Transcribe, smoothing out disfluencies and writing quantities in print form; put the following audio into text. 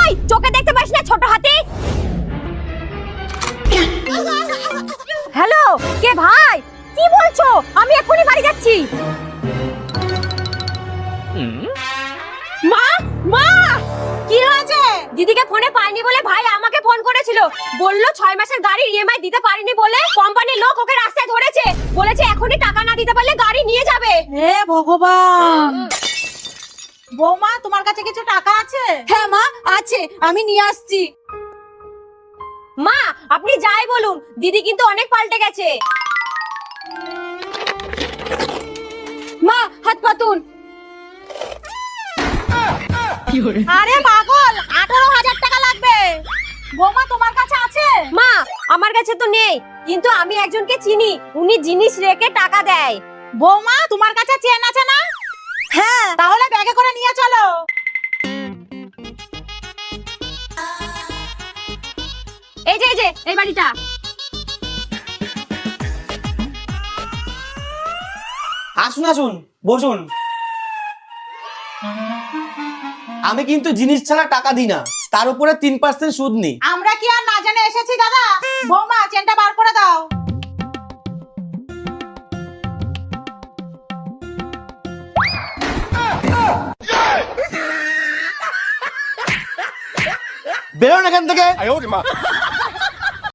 ওই চোখে দেখতে পাস না ছোট হাতি? হ্যালো, কে ভাই? কি বলছো? আমি এক্ষুনি বাড়ি যাচ্ছি। মা, মা, কি হয়েছে? দিদিকে ফোনে পাইনি বলে ভাই আমাকে ফোন করেছিল। বলল 6 মাসের গাড়ির ইএমআই দিতে পারিনি বলে কোম্পানির লোক ওকে রাস্তায় ধরেছে। বলেছে এখনই টাকা না দিতে পারলে গাড়ি নিয়ে যাবে। হে ভগবান। বৌমা, তোমার কাছে কিছু টাকা আছে? হ্যাঁ মা, আছে, আমি নিয়ে আসছি। মা, আপনি যাই বলুন, দিদি কিন্তু অনেক পাল্টে গেছে। মা, হাত পাতুন। আরে পাগল, 18,000 টাকা লাগবে। বৌমা, তোমার কাছে আছে? মা, আমার কাছে তো নেই, কিন্তু আমি একজনকে চিনি, উনি জিনিস রেখে টাকা দেয়। বৌমা, তোমার কাছে চেন আছে না? হ্যাঁ। তাহলে ব্যাগে করে নিয়ে চলো। এই যে এই বাড়িটা। আসুন আসুন, বসুন। আমি কিন্তু জিনিস ছাড়া টাকা দিই না, তার উপরে 3% সুদ নেই। আমরা কি আর না জেনে এসেছি দাদা? বৌমা, চেনটা বার করে দাও। বেরোন এখান থেকে।